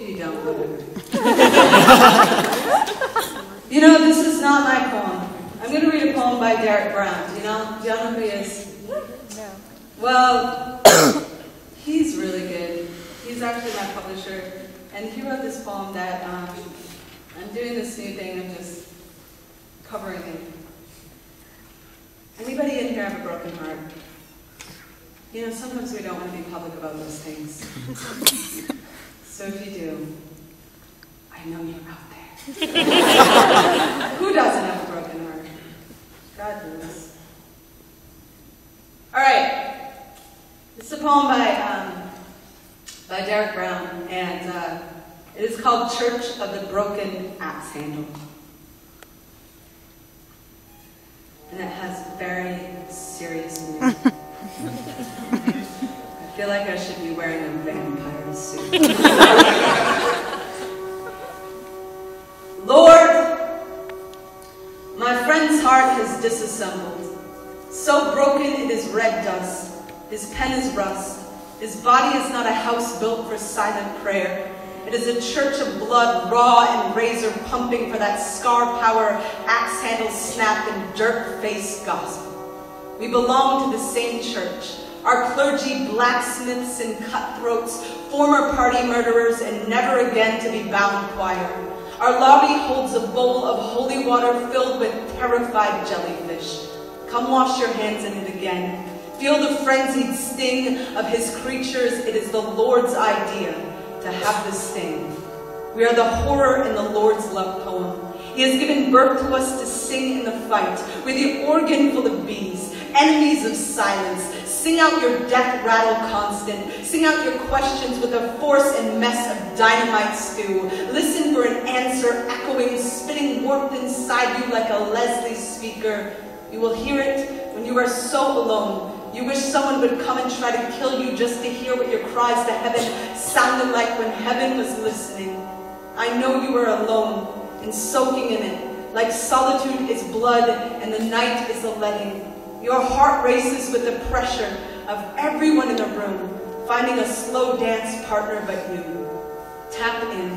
if you don't, whatever. You know, this is not my poem. I'm going to read a poem by Derrick Brown. Do you know who he is? No. Well, he's really good. He's actually my publisher. And he wrote this poem that I'm doing this new thing of just covering it. Anybody in here have a broken heart? You know, sometimes we don't want to be public about those things. So if you do, I know you're out there. Who doesn't have a broken heart? God knows. All right. It's a poem by Derrick Brown, and it is called Church of the Broken Axe Handle. And it has very serious meaning. I feel like I should be wearing a vampire suit. Lord, my friend's heart has disassembled. So broken it is red dust. His pen is rust. His body is not a house built for silent prayer. It is a church of blood, raw and razor pumping for that scar power, axe handle snap, and dirt-faced gospel. We belong to the same church. Our clergy, blacksmiths and cutthroats, former party murderers, and never again to be bound choir. Our lobby holds a bowl of holy water filled with terrified jellyfish. Come wash your hands in it again. Feel the frenzied sting of his creatures. It is the Lord's idea to have this sting. We are the horror in the Lord's love poem. He has given birth to us to sing in the fight. We're the organ full of bees, enemies of silence. Sing out your death rattle constant. Sing out your questions with a force and mess of dynamite stew. Listen for an answer echoing, spinning warped inside you like a Leslie speaker. You will hear it when you are so alone. You wish someone would come and try to kill you just to hear what your cries to heaven sounded like when heaven was listening. I know you are alone and soaking in it, like solitude is blood and the night is a letting. Your heart races with the pressure of everyone in the room, finding a slow dance partner but you. Tap in,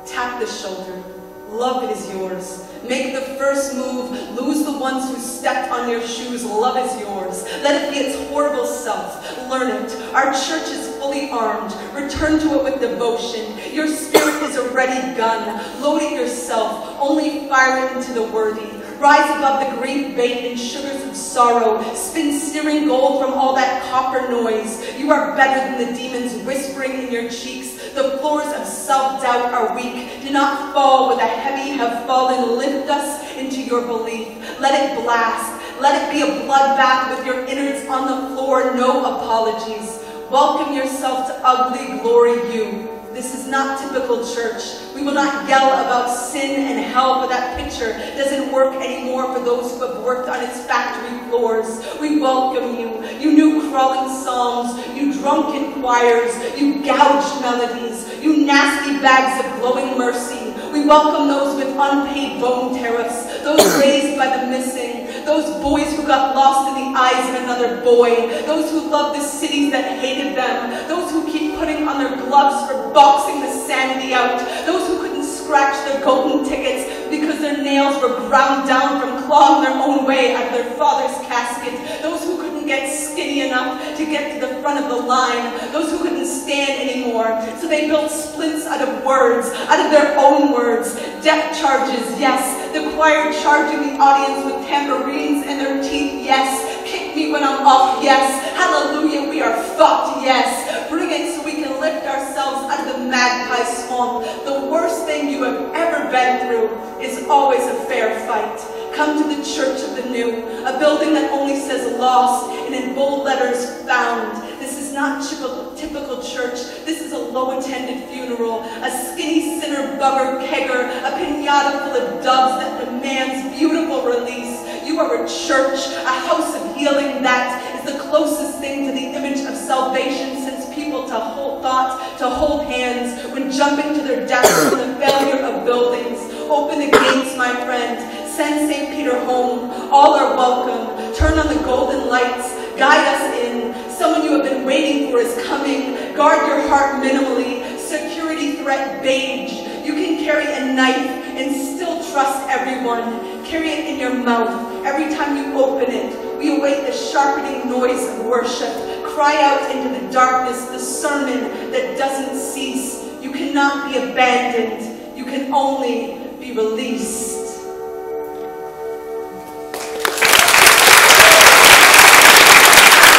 tap the shoulder. Love is yours. Make the first move. Lose the ones who stepped on your shoes. Love is yours. Let it be its horrible self. Learn it. Our church is fully armed. Return to it with devotion. Your spirit is a ready gun. Load it yourself. Only fire it into the worthy. Rise above the grief bait and sugars of sorrow. Spin searing gold from all that copper noise. You are better than the demons whispering in your cheeks. The floors of self-doubt are weak. Do not fall where the heavy have fallen. Lift us into your belief. Let it blast. Let it be a bloodbath with your innards on the floor. No apologies. Welcome yourself to ugly glory you. This is not typical church. We will not yell about sin and hell, but that picture doesn't work anymore for those who have worked on its factory floors. We welcome you. You new crawling psalms, you drunken choirs, you gouged melodies, you nasty bags of glowing mercy. We welcome those with unpaid bone tariffs, those raised by the missing, those boys who got lost in the eyes of another boy, those who love the cities that hated them, those who keep putting on their gloves for boxing the sanity out, those who couldn't scratch their golden tickets because their nails were ground down from clawing their own way out of their father's casket, those who couldn't get skinny enough to get to the front of the line, those who couldn't stand anymore, so they built splints out of words, out of their own words, death charges, yes, the choir charging the audience with tambourines in their teeth, yes, kick me when I'm off, yes, hallelujah, we are fucked, yes, bring it so we can lift ourselves out of the magpie swamp. The worst thing you have ever been through is always a fair fight. Come to the church of the new, a building that only says lost and in bold letters found. This is not typical church. This is a low-attended funeral, a skinny sinner bugger kegger, a pinata full of doves that demands beautiful release. You are a church, a house of healing that is the closest thing to the image of salvation since people thought to hold hands when jumping to their deaths from the failure of buildings. Open the gates, my friend. Send St. Peter home. All are welcome. Turn on the golden lights. Guide us in. Someone you have been waiting for is coming. Guard your heart minimally. Security threat beige. You can carry a knife and still trust everyone. Carry it in your mouth. Every time you open it, we await the sharpening noise of worship. Cry out into the darkness, the sermon that doesn't cease. You cannot be abandoned. You can only be released.